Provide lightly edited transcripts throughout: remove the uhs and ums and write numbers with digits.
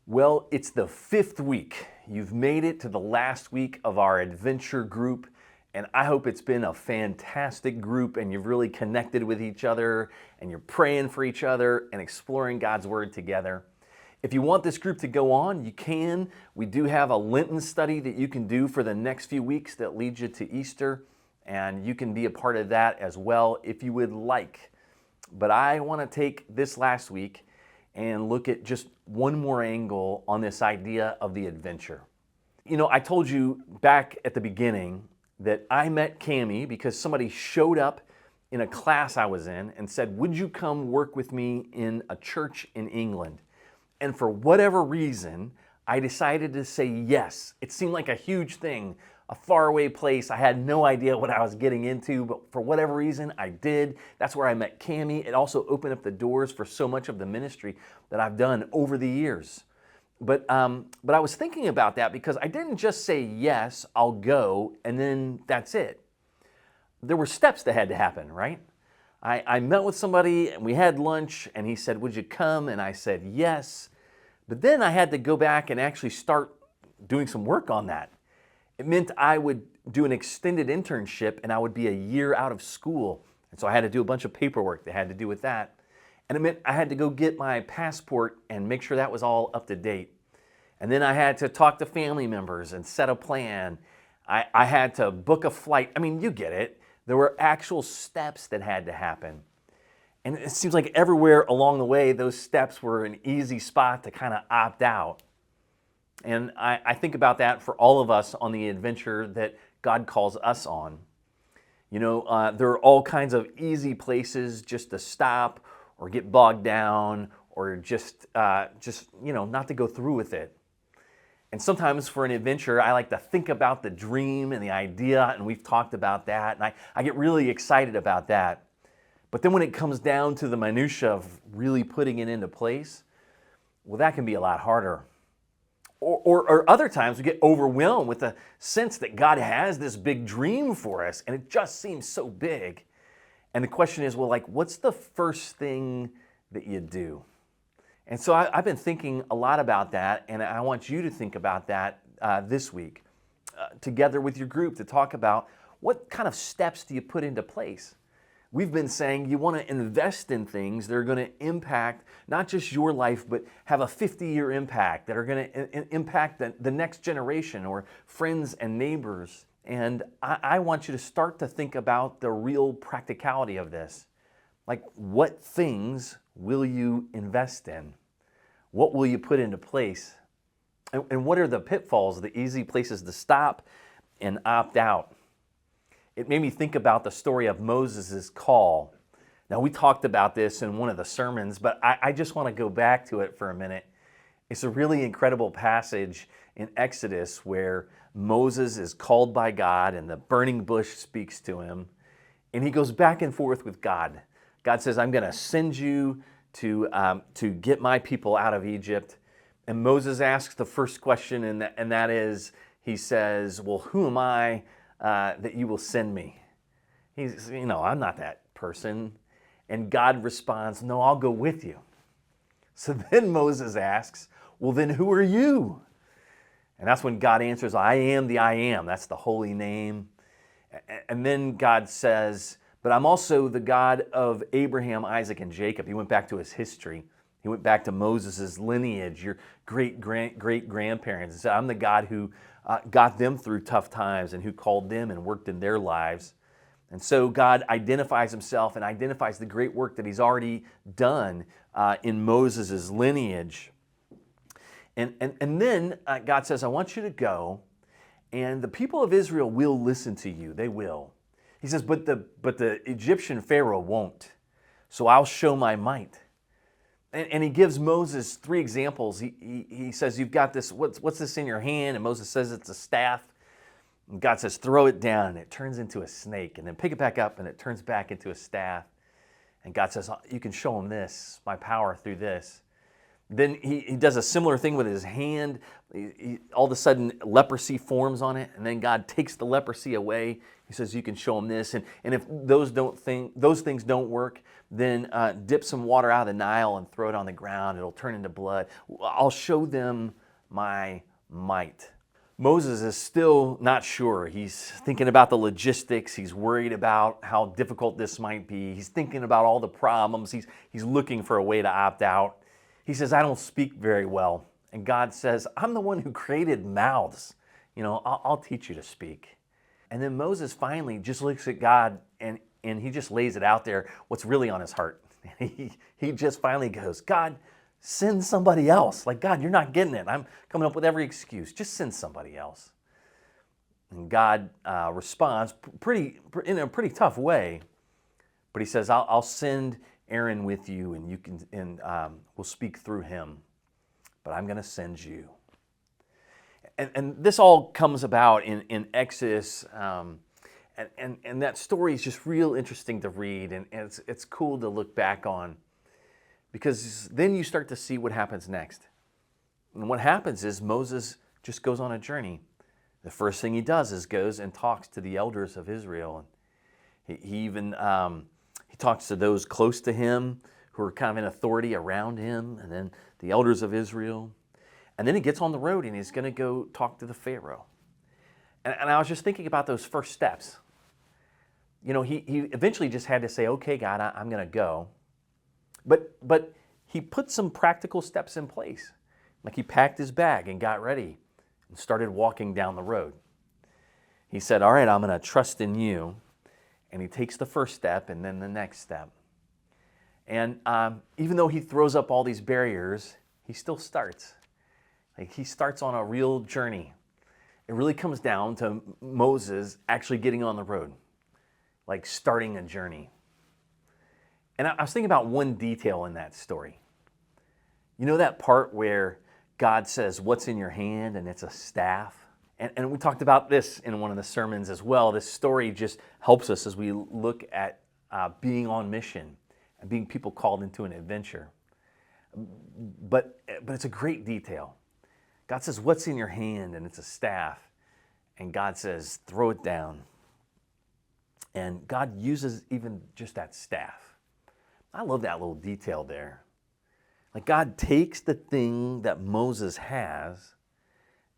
Well, it's the fifth week. You've made it to the last week of our adventure group, and I hope it's been a fantastic group and you've really connected with each other and you're praying for each other and exploring God's Word together. If you want this group to go on, you can. We do have a Lenten study that you can do for the next few weeks that leads you to Easter, and you can be a part of that as well if you would like. But I want to take this last week and look at just one more angle on this idea of the adventure. You know, I told you back at the beginning that I met Cammie because somebody showed up in a class I was in and said, "Would you come work with me in a church in England?" And for whatever reason, I decided to say yes. It seemed like a huge thing, a faraway place. I had no idea what I was getting into, but for whatever reason, I did. That's where I met Cammie. It also opened up the doors for so much of the ministry that I've done over the years. But I was thinking about that because I didn't just say, yes, I'll go, and then that's it. There were steps that had to happen, right? I met with somebody, and we had lunch, and he said, "Would you come?" And I said, yes. But then I had to go back and actually start doing some work on that. It meant I would do an extended internship and I would be a year out of school. And so I had to do a bunch of paperwork that had to do with that. And it meant I had to go get my passport and make sure that was all up to date. And then I had to talk to family members and set a plan. I had to book a flight. I mean, you get it. There were actual steps that had to happen. And it seems like everywhere along the way, those steps were an easy spot to kind of opt out. And I think about that for all of us on the adventure that God calls us on. You know, there are all kinds of easy places just to stop or get bogged down or just not to go through with it. And sometimes for an adventure, I like to think about the dream and the idea, and we've talked about that, and I get really excited about that. But then when it comes down to the minutia of really putting it into place, well, that can be a lot harder. Or other times we get overwhelmed with the sense that God has this big dream for us, and it just seems so big. And the question is, well, like, what's the first thing that you do? And so I've been thinking a lot about that, and I want you to think about that this week together with your group to talk about what kind of steps do you put into place. We've been saying you want to invest in things that are going to impact not just your life, but have a 50-year impact, that are going to impact the next generation or friends and neighbors. And I want you to start to think about the real practicality of this. Like, what things will you invest in? What will you put into place? And what are the pitfalls, the easy places to stop and opt out? It made me think about the story of Moses' call. Now, we talked about this in one of the sermons, but I just want to go back to it for a minute. It's a really incredible passage in Exodus where Moses is called by God and the burning bush speaks to him, and he goes back and forth with God. God says, "I'm going to send you to get my people out of Egypt." And Moses asks the first question, and that is, he says, "Well, who am I that you will send me?" He's, I'm not that person. And God responds, "No, I'll go with you." So then Moses asks, "Well, then who are you?" And that's when God answers, "I am the I am." That's the holy name. And then God says, "But I'm also the God of Abraham, Isaac, and Jacob." He went back to his history. He went back to Moses' lineage, your great-grandparents, and said, "I'm the God who got them through tough times and who called them and worked in their lives." And so God identifies himself and identifies the great work that he's already done in Moses' lineage. And then God says, "I want you to go, and the people of Israel will listen to you." They will. He says, but the Egyptian Pharaoh won't. So I'll show my might. And he gives Moses three examples. He says, "You've got this, what's this in your hand?" And Moses says it's a staff. And God says, "Throw it down," and it turns into a snake. And then pick it back up, and it turns back into a staff. And God says, "You can show him this, my power through this." Then he does a similar thing with his hand. All of a sudden, leprosy forms on it, and then God takes the leprosy away. He says, you can show them this. And if those things don't work, then dip some water out of the Nile and throw it on the ground. It'll turn into blood. I'll show them my might. Moses is still not sure. He's thinking about the logistics. He's worried about how difficult this might be. He's thinking about all the problems. He's looking for a way to opt out. He says, I don't speak very well. And God says, I'm the one who created mouths. I'll teach you to speak. And then Moses finally just looks at God and he just lays it out there, what's really on his heart. He just finally goes, God, send somebody else. Like, God, you're not getting it. I'm coming up with every excuse. Just send somebody else. And God responds in a pretty tough way. But he says, I'll send Aaron with you, and you can we'll speak through him. But I'm going to send you. And this all comes about in Exodus, and that story is just real interesting to read, and it's cool to look back on, because then you start to see what happens next. And what happens is Moses just goes on a journey. The first thing he does is goes and talks to the elders of Israel. And he even he talks to those close to him who are kind of in authority around him, and then the elders of Israel. And then he gets on the road and he's going to go talk to the Pharaoh. And I was just thinking about those first steps. He eventually just had to say, okay, God, I'm going to go. But he put some practical steps in place. Like he packed his bag and got ready and started walking down the road. He said, all right, I'm going to trust in you. And he takes the first step and then the next step. And even though he throws up all these barriers, he still starts. Like he starts on a real journey. It really comes down to Moses actually getting on the road, like starting a journey. And I was thinking about one detail in that story. You know that part where God says, what's in your hand? And it's a staff. And we talked about this in one of the sermons as well. This story just helps us as we look at being on mission and being people called into an adventure. But it's a great detail. God says, what's in your hand? And it's a staff. And God says, throw it down. And God uses even just that staff. I love that little detail there. Like God takes the thing that Moses has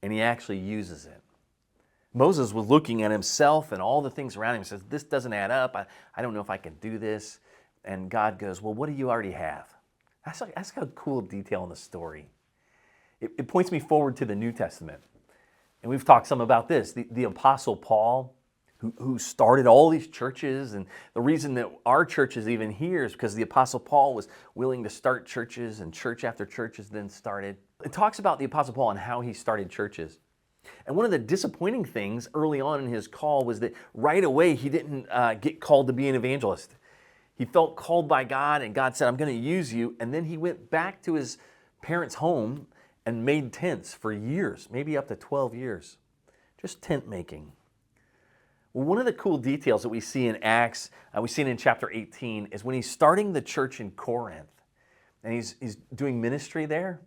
and he actually uses it. Moses was looking at himself and all the things around him and says, this doesn't add up. I don't know if I can do this. And God goes, well, what do you already have? That's a cool detail in the story. It points me forward to the New Testament. And we've talked some about this. The Apostle Paul, who started all these churches, and the reason that our church is even here is because the Apostle Paul was willing to start churches, and church after church has then started. It talks about the Apostle Paul and how he started churches. And one of the disappointing things early on in his call was that right away he didn't get called to be an evangelist. He felt called by God, and God said, I'm going to use you. And then he went back to his parents' home and made tents for years, maybe up to 12 years, just tent making. Well, one of the cool details that we see in Acts, we see it in chapter 18, is when he's starting the church in Corinth and he's doing ministry there.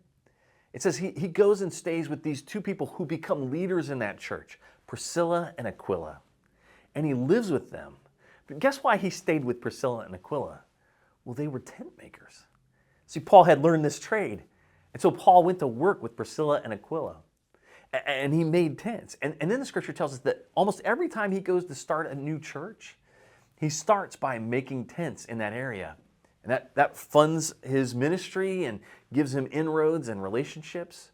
It says he goes and stays with these two people who become leaders in that church, Priscilla and Aquila. And he lives with them. But guess why he stayed with Priscilla and Aquila? Well, they were tent makers. See, Paul had learned this trade. And so Paul went to work with Priscilla and Aquila. And he made tents. And then the scripture tells us that almost every time he goes to start a new church, he starts by making tents in that area. And that funds his ministry and gives him inroads and relationships.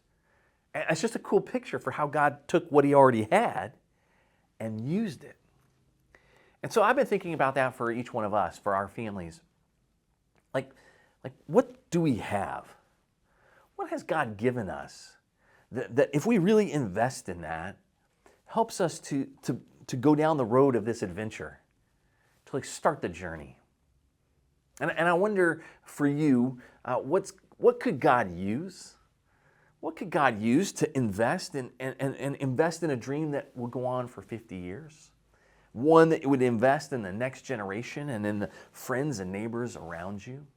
And it's just a cool picture for how God took what he already had and used it. And so I've been thinking about that for each one of us, for our families. Like what do we have? What has God given us that if we really invest in that, helps us to go down the road of this adventure, to start the journey? And I wonder for you, what could God use? What could God use to invest in and invest in a dream that will go on for 50 years? One that would invest in the next generation and in the friends and neighbors around you.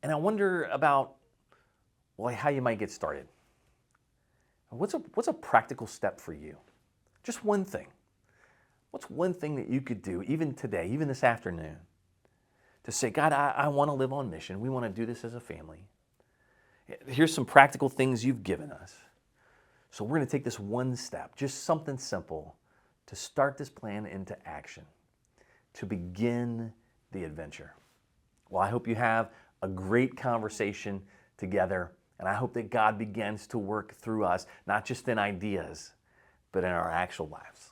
And I wonder about Well, how you might get started. What's a practical step for you? Just one thing. What's one thing that you could do, even today, even this afternoon, to say, God, I want to live on mission. We want to do this as a family. Here's some practical things you've given us. So we're going to take this one step, just something simple, to start this plan into action, to begin the adventure. Well, I hope you have a great conversation together, and I hope that God begins to work through us, not just in ideas, but in our actual lives.